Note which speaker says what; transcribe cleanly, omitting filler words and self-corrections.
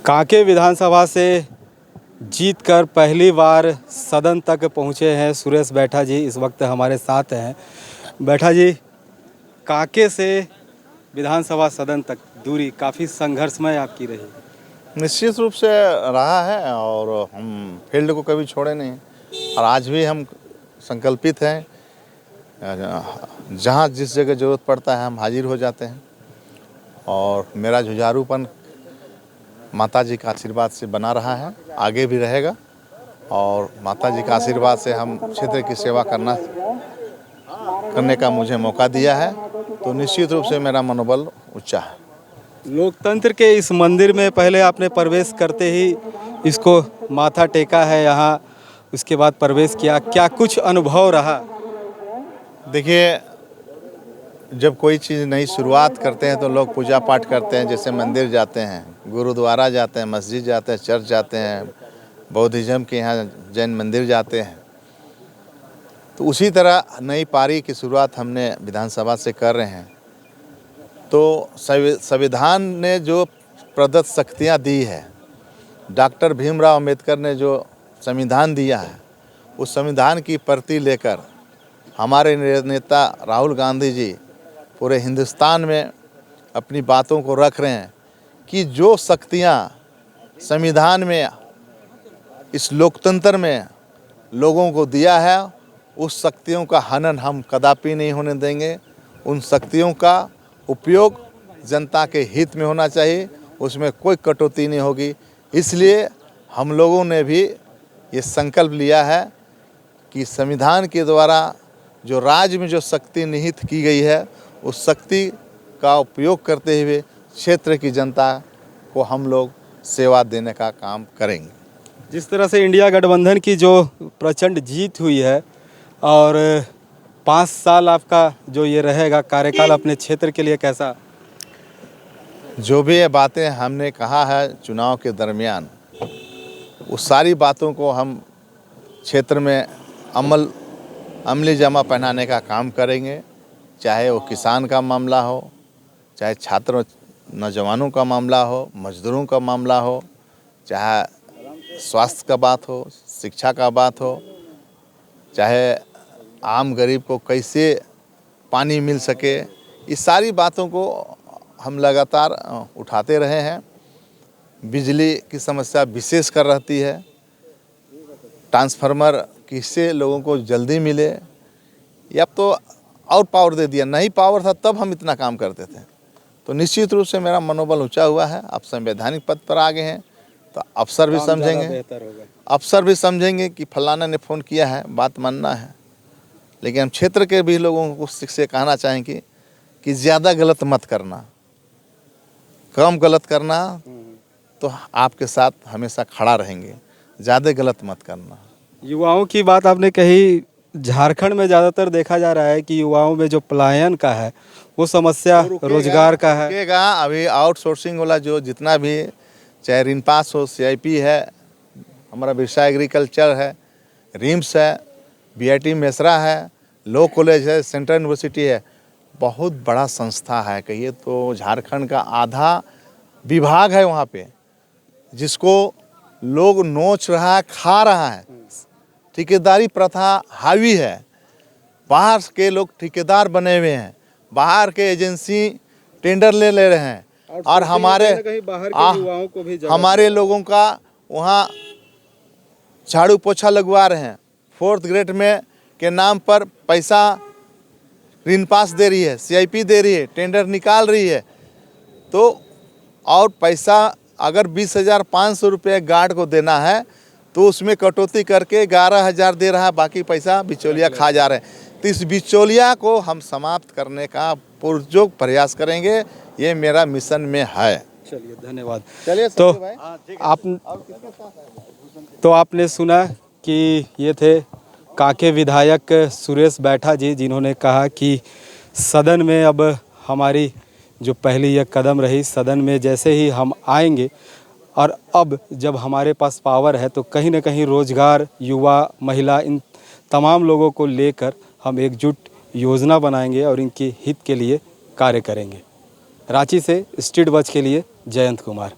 Speaker 1: कांके विधानसभा से जीतकर पहली बार सदन तक पहुंचे हैं सुरेश बैठा जी। इस वक्त हमारे साथ हैं। बैठा जी, कांके से विधानसभा सदन तक दूरी काफ़ी संघर्षमय आपकी रही।
Speaker 2: निश्चित रूप से रहा है और हम फील्ड को कभी छोड़े नहीं और आज भी हम संकल्पित हैं। जहाँ जिस जगह ज़रूरत पड़ता है हम हाजिर हो जाते हैं और मेरा जुझारूपन माता जी का आशीर्वाद से बना रहा है, आगे भी रहेगा और माता जी का आशीर्वाद से हम क्षेत्र की सेवा करने का मुझे मौका दिया है, तो निश्चित रूप से मेरा मनोबल ऊंचा है।
Speaker 1: लोकतंत्र के इस मंदिर में पहले आपने प्रवेश करते ही इसको माथा टेका है यहाँ, उसके बाद प्रवेश किया, क्या कुछ अनुभव रहा?
Speaker 2: देखिए, जब कोई चीज़ नई शुरुआत करते हैं तो लोग पूजा पाठ करते हैं, जैसे मंदिर जाते हैं, गुरुद्वारा जाते हैं, मस्जिद जाते हैं, चर्च जाते हैं, बौद्धिज़्म के यहाँ जैन मंदिर जाते हैं। तो उसी तरह नई पारी की शुरुआत हमने विधानसभा से कर रहे हैं। तो संविधान ने जो प्रदत्त शक्तियाँ दी है, डॉक्टर भीमराव अम्बेडकर ने जो संविधान दिया है, उस संविधान की प्रति लेकर हमारे नेता राहुल गांधी जी पूरे हिंदुस्तान में अपनी बातों को रख रहे हैं कि जो शक्तियाँ संविधान में इस लोकतंत्र में लोगों को दिया है, उस शक्तियों का हनन हम कदापि नहीं होने देंगे। उन शक्तियों का उपयोग जनता के हित में होना चाहिए, उसमें कोई कटौती नहीं होगी। इसलिए हम लोगों ने भी ये संकल्प लिया है कि संविधान के द्वारा जो राज्य में जो शक्ति निहित की गई है, उस शक्ति का उपयोग करते हुए क्षेत्र की जनता को हम लोग सेवा देने का काम करेंगे।
Speaker 1: जिस तरह से इंडिया गठबंधन की जो प्रचंड जीत हुई है और 5 साल आपका जो ये रहेगा कार्यकाल अपने क्षेत्र के लिए कैसा?
Speaker 2: जो भी ये बातें हमने कहा है चुनाव के दरमियान, उस सारी बातों को हम क्षेत्र में अमली जमा पहनाने का काम करेंगे। चाहे वो किसान का मामला हो, चाहे छात्र नौजवानों का मामला हो, मजदूरों का मामला हो, चाहे स्वास्थ्य का बात हो, शिक्षा का बात हो, चाहे आम गरीब को कैसे पानी मिल सके, इस सारी बातों को हम लगातार उठाते रहे हैं। बिजली की समस्या विशेष कर रहती है, ट्रांसफार्मर किससे लोगों को जल्दी मिले, ये अब तो और पावर दे दिया, नहीं पावर था तब हम इतना काम करते थे। तो निश्चित रूप से मेरा मनोबल ऊंचा हुआ है। अब संवैधानिक पद पर आ गए हैं तो अफसर भी समझेंगे कि फलाना ने फ़ोन किया है, बात मानना है। लेकिन हम क्षेत्र के भी लोगों को से कहना चाहेंगे कि ज़्यादा गलत मत करना, कम गलत करना, तो आपके साथ हमेशा खड़ा रहेंगे। ज़्यादा गलत मत करना।
Speaker 1: युवाओं की बात आपने कही, झारखंड में ज़्यादातर देखा जा रहा है कि युवाओं में जो पलायन का है वो समस्या रोजगार का है।
Speaker 2: अभी आउटसोर्सिंग वाला जो जितना भी, चाहे रिनपास हो, CIP है, हमारा बिरसा एग्रीकल्चर है, रिम्स है, BIT मेसरा है, लॉ कॉलेज है, सेंट्रल यूनिवर्सिटी है, बहुत बड़ा संस्था है। कहिए तो झारखंड का आधा विभाग है वहाँ पे, जिसको लोग नोच रहा है, खा रहा है। ठेकेदारी प्रथा हावी है, बाहर के लोग ठेकेदार बने हुए हैं, बाहर के एजेंसी टेंडर ले रहे हैं और हमारे लोगों का वहाँ झाड़ू पोछा लगवा रहे हैं। 4th ग्रेड में के नाम पर पैसा ऋण पास दे रही है, CIP दे रही है, टेंडर निकाल रही है। तो और पैसा अगर 20,500 रुपये गार्ड को देना है तो उसमें कटौती करके 11,000 दे रहा है, बाकी पैसा बिचौलिया खा जा रहे हैं। तो इस बिचौलिया को हम समाप्त करने का पुरजोर प्रयास करेंगे, ये मेरा मिशन में है।
Speaker 1: चलिए, धन्यवाद।
Speaker 2: चलिए
Speaker 1: तो आपने सुना कि ये थे कांके विधायक सुरेश बैठा जी, जिन्होंने कहा कि सदन में अब हमारी जो पहली यह कदम रही, सदन में जैसे ही हम आएंगे और अब जब हमारे पास पावर है तो कहीं ना कहीं रोज़गार, युवा, महिला, इन तमाम लोगों को लेकर हम एकजुट योजना बनाएंगे और इनके हित के लिए कार्य करेंगे। रांची से स्ट्रीट वॉच के लिए जयंत कुमार।